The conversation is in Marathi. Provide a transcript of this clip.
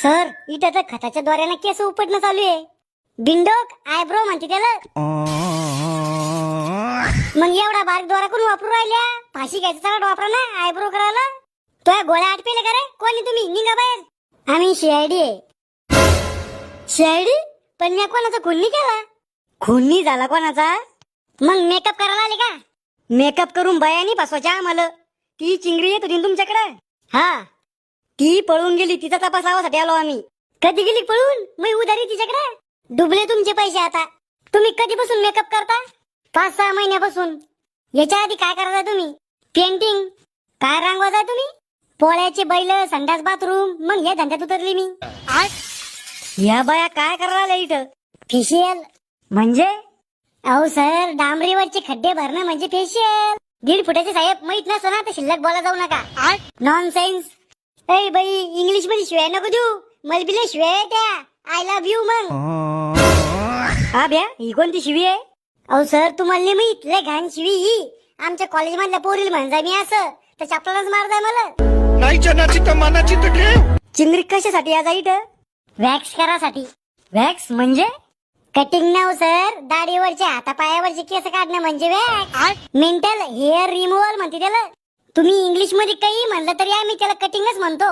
सर इथं तर खताच्या द्वाऱ्यानं केस उपटणं चालू आहे. बिंडोक आयब्रो म्हणते त्याला. मग एवढा बारीक द्वारा कोण वापरू राहिल्या? फाशी घ्यायचा सगळं वापरा ना आयब्रो करायला. तो गोळ्या आटपेले का रे? कोणी तुम्ही? निघा बाहेर. आम्ही सीआयडी आहे. सीआयडी? पण मी कोणाचा खून नाही केला. खून नाही झाला कोणाचा? मग मेकअप करायला आले का? मेकअप करून बयानी फसवायच्या आम्हाला. ती चिंगरी येत होती तुमच्याकडे. हा, ती पळून गेली. तिचा तपास लावासाठी आलो आम्ही. कधी गेली पळून? मी उधारी तिच्याकडे. डुबले तुमचे पैसे आता. तुम्ही कधीपासून मेकअप करता? 5-6 महिन्यापासून. याच्या आधी काय करता तुम्ही? पेंटिंग. काय रंगवताय तुम्ही? पोळ्याचे बैल, संडास, बाथरूम. मग या धंद्यात उतरली मी. या बाया काय करायला इथं? फेशियल म्हणजे? अहो सर, डांबरीवरचे खड्डे भरणं म्हणजे फेशियल. 1.5 फुटाचे साहेब माहित नसतं ना तर शिल्लक बोला जाऊ नका. नॉनसेन्स. ए बाई, इंग्लिश मध्ये शिवाय नको देऊ. मलबिले शिवाय त्या. I love you. मग हा भ्या, ही कोणती शिवी आहे? अहो सर, तुम्हाला माहित लय घाण शिवी ही. आमच्या कॉलेज मधल्या पोरील म्हणजा मी असं तर चपलाच मारताय मला. नाही जनाची तर मनाची तर ठेव. चिंगरी कशासाठी आज इथं? वॅक्स करासाठी. वॅक्स म्हणजे? कटिंग नाव सर. दाढीवरच्या हातापायावरचे केस काढणं म्हणजे वॅक्स. मेंटल हेअर रिमूव्हल म्हणते त्याला. तुम्ही इंग्लिश मध्ये काही म्हणलं तरी आम्ही त्याला कटिंगच म्हणतो.